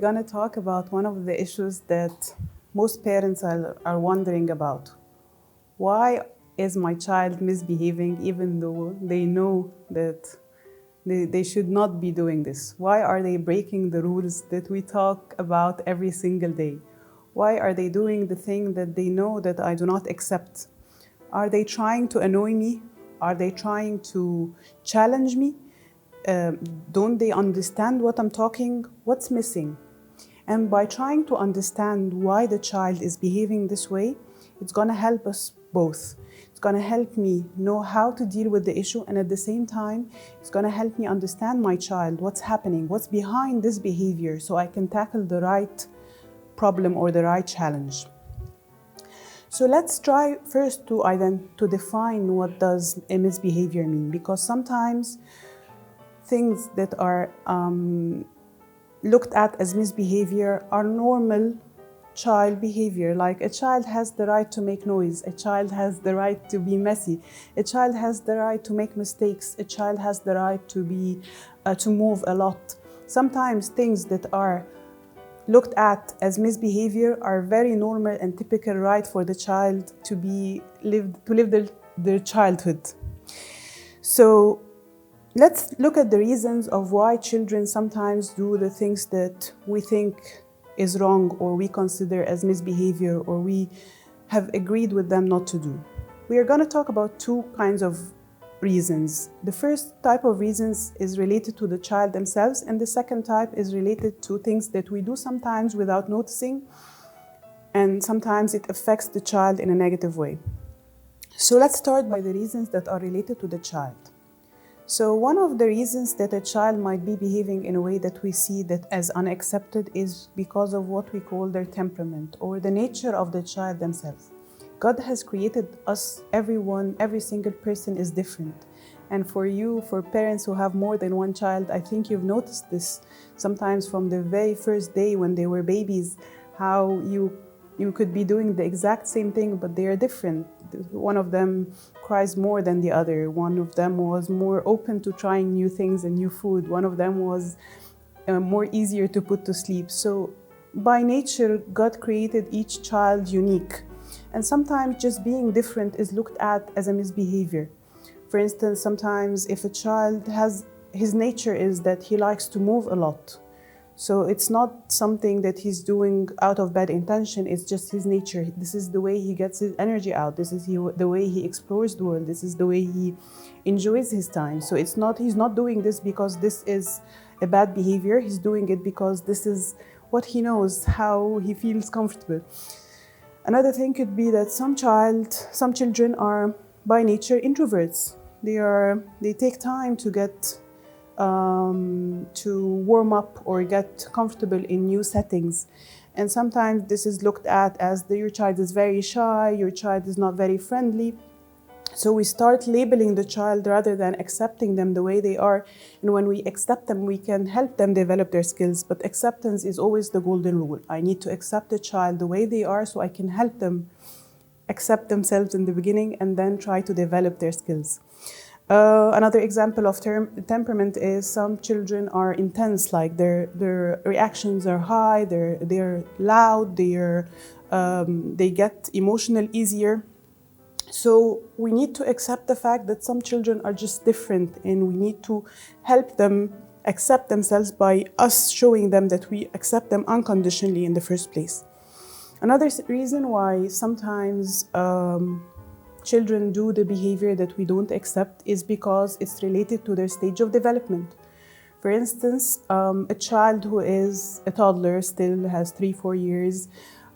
going to talk about one of the issues that most parents are wondering about. Why is my child misbehaving even though they know that they should not be doing this? Why are they breaking the rules that we talk about every single day? Why are they doing the thing that they know that I do not accept? Are they trying to annoy me? Are they trying to challenge me? Don't they understand what I'm talking? What's missing? And by trying to understand why the child is behaving this way, it's going to help us both. It's going to help me know how to deal with the issue, and at the same time, it's going to help me understand my child, what's happening, what's behind this behavior, so I can tackle the right problem or the right challenge. So let's try first to define what does a misbehavior mean, because sometimes things that are looked at as misbehavior are normal child behavior. Like a child has the right to make noise, a child has the right to be messy, a child has the right to make mistakes, a child has the right to move a lot. Sometimes things that are looked at as misbehavior are very normal and typical right for the child to live their childhood. So let's look at the reasons of why children sometimes do the things that we think is wrong or we consider as misbehavior or we have agreed with them not to do. We are going to talk about two kinds of reasons. The first type of reasons is related to the child themselves, and the second type is related to things that we do sometimes without noticing, and sometimes it affects the child in a negative way. So let's start by the reasons that are related to the child. So one of the reasons that a child might be behaving in a way that we see that as unaccepted is because of what we call their temperament or the nature of the child themselves. God has created us, everyone, every single person is different. And for parents who have more than one child, I think you've noticed this sometimes from the very first day when they were babies, how you could be doing the exact same thing, but they are different. One of them cries more than the other. One of them was more open to trying new things and new food. One of them was more easier to put to sleep. So by nature, God created each child unique. And sometimes just being different is looked at as a misbehavior. For instance, sometimes if a child his nature is that he likes to move a lot. So it's not something that he's doing out of bad intention, it's just his nature. This is the way he gets his energy out. This is the way he explores the world. This is the way he enjoys his time. So he's not doing this because this is a bad behavior. He's doing it because this is what he knows, how he feels comfortable. Another thing could be that some children are by nature introverts. They take time to get to warm up or get comfortable in new settings. And sometimes this is looked at as your child is very shy, your child is not very friendly. So we start labeling the child rather than accepting them the way they are. And when we accept them, we can help them develop their skills. But acceptance is always the golden rule. I need to accept the child the way they are so I can help them accept themselves in the beginning and then try to develop their skills. Another example of temperament is some children are intense, like their reactions are high, they're loud, they get emotional easier. So we need to accept the fact that some children are just different, and we need to help them accept themselves by us showing them that we accept them unconditionally in the first place. Another reason why sometimes children do the behavior that we don't accept is because it's related to their stage of development. For instance, a child who is a toddler, still has 3-4 years,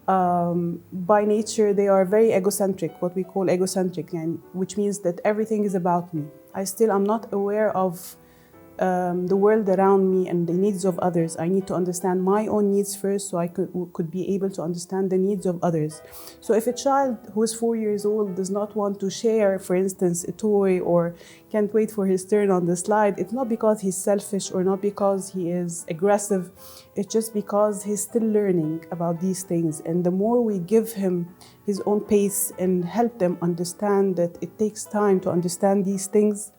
by nature they are very egocentric, what we call egocentric, and which means that everything is about me. I'm not aware of the world around me and the needs of others. I need to understand my own needs first so I could be able to understand the needs of others. So if a child who is 4 years old does not want to share, for instance, a toy or can't wait for his turn on the slide, it's not because he's selfish or not because he is aggressive. It's just because he's still learning about these things. And the more we give him his own pace and help them understand that it takes time to understand these things,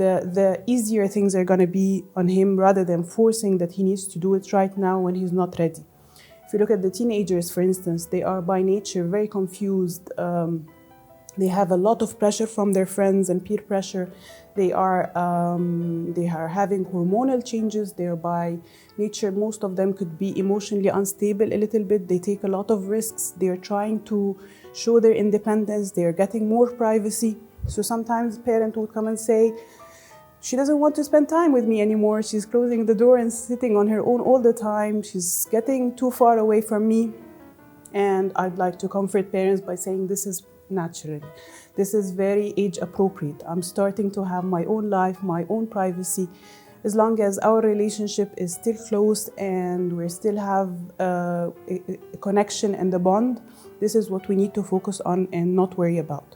the easier things are going to be on him rather than forcing that he needs to do it right now when he's not ready. If you look at the teenagers, for instance, they are by nature very confused. They have a lot of pressure from their friends and peer pressure. They are having hormonal changes. They're by nature, most of them could be emotionally unstable a little bit. They take a lot of risks. They're trying to show their independence. They're getting more privacy. So sometimes a parent would come and say, she doesn't want to spend time with me anymore. She's closing the door and sitting on her own all the time. She's getting too far away from me. And I'd like to comfort parents by saying this is natural. This is very age appropriate. I'm starting to have my own life, my own privacy. As long as our relationship is still close and we still have a connection and a bond, this is what we need to focus on and not worry about.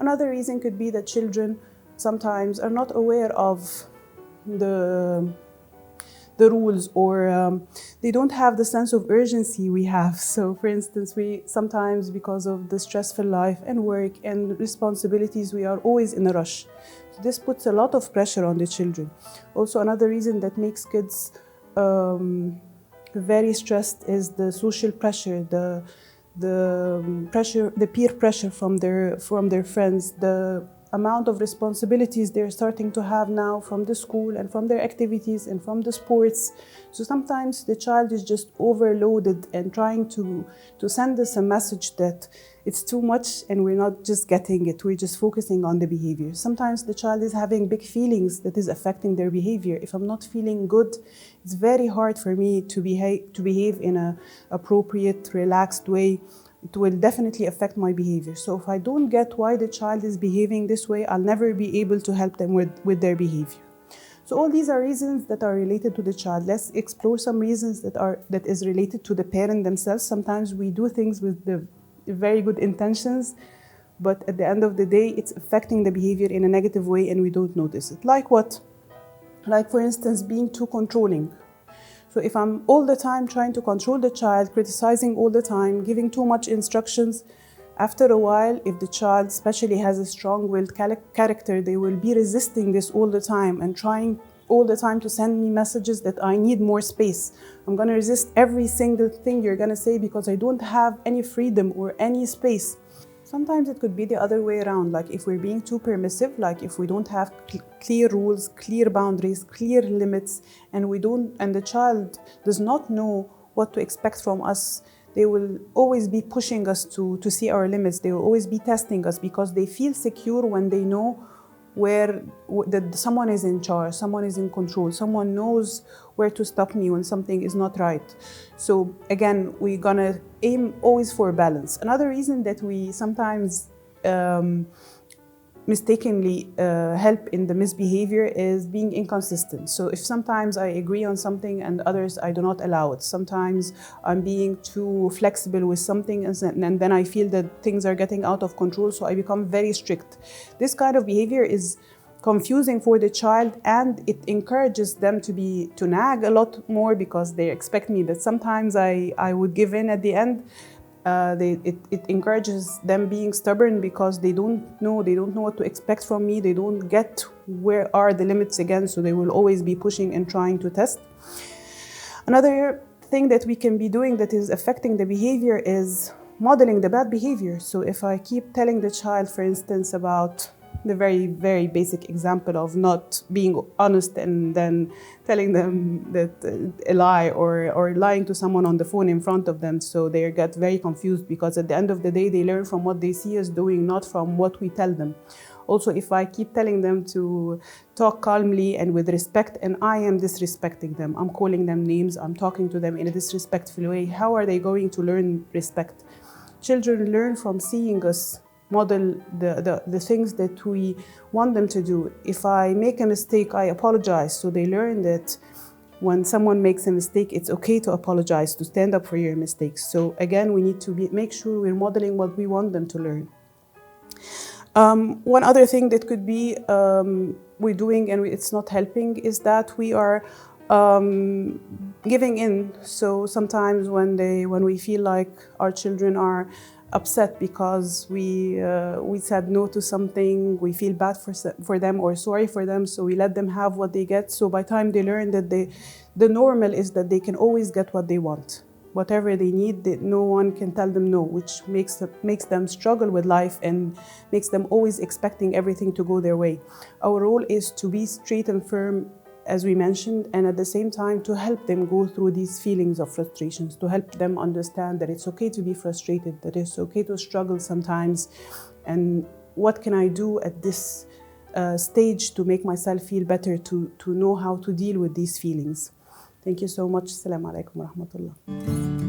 Another reason could be that children sometimes are not aware of the rules, or they don't have the sense of urgency we have. So for instance, we sometimes, because of the stressful life and work and responsibilities, we are always in a rush. So this puts a lot of pressure on the children. Also, another reason that makes kids very stressed is the social pressure, the peer pressure from their friends, the amount of responsibilities they're starting to have now from the school and from their activities and from the sports. So sometimes the child is just overloaded and trying to send us a message that it's too much and we're not just getting it, we're just focusing on the behavior. Sometimes the child is having big feelings that is affecting their behavior. If I'm not feeling good, it's very hard for me to behave in an appropriate, relaxed way. It will definitely affect my behavior. So if I don't get why the child is behaving this way, I'll never be able to help them with their behavior. So all these are reasons that are related to the child. Let's explore some reasons that is related to the parent themselves. Sometimes we do things with the very good intentions, but at the end of the day, it's affecting the behavior in a negative way and we don't notice it. Like what? Like, for instance, being too controlling. So if I'm all the time trying to control the child, criticizing all the time, giving too much instructions, after a while, if the child especially has a strong-willed character, they will be resisting this all the time and trying all the time to send me messages that I need more space. I'm going to resist every single thing you're going to say because I don't have any freedom or any space. Sometimes it could be the other way around, like if we're being too permissive, like if we don't have clear rules, clear boundaries, clear limits, and the child does not know what to expect from us, they will always be pushing us to see our limits. They will always be testing us because they feel secure when they know that someone is in charge, someone is in control, someone knows where to stop me when something is not right. So again, we're gonna aim always for balance. Another reason that we sometimes mistakenly help in the misbehavior is being inconsistent. So if sometimes I agree on something and others I do not allow it. Sometimes I'm being too flexible with something and then I feel that things are getting out of control, so I become very strict. This kind of behavior is confusing for the child and it encourages them to nag a lot more because they expect me that sometimes I would give in at the end. It encourages them being stubborn because they don't know what to expect from me. They don't get where are the limits again, so they will always be pushing and trying to test. Another thing that we can be doing that is affecting the behavior is modeling the bad behavior. So if I keep telling the child, for instance, about the very, very basic example of not being honest and then telling them that a lie or lying to someone on the phone in front of them, so they get very confused because at the end of the day they learn from what they see us doing, not from what we tell them. Also, if I keep telling them to talk calmly and with respect and I am disrespecting them, I'm calling them names, I'm talking to them in a disrespectful way, how are they going to learn respect? Children learn from seeing us model the things that we want them to do. If I make a mistake, I apologize. So they learn that when someone makes a mistake, it's okay to apologize, to stand up for your mistakes. So again, we need to make sure we're modeling what we want them to learn. One other thing that could be we're doing and it's not helping is that we are giving in. So sometimes when we feel like our children are upset because we said no to something, we feel bad for them or sorry for them, so we let them have what they get. So by the time they learn that the normal is that they can always get what they want. Whatever they need, no one can tell them no, which makes them struggle with life and makes them always expecting everything to go their way. Our role is to be straight and firm, as we mentioned, and at the same time to help them go through these feelings of frustrations, to help them understand that it's okay to be frustrated, that it's okay to struggle sometimes, and what can I do at this stage to make myself feel better, to know how to deal with these feelings. Thank you so much. Assalamu alaikum wa rahmatullah.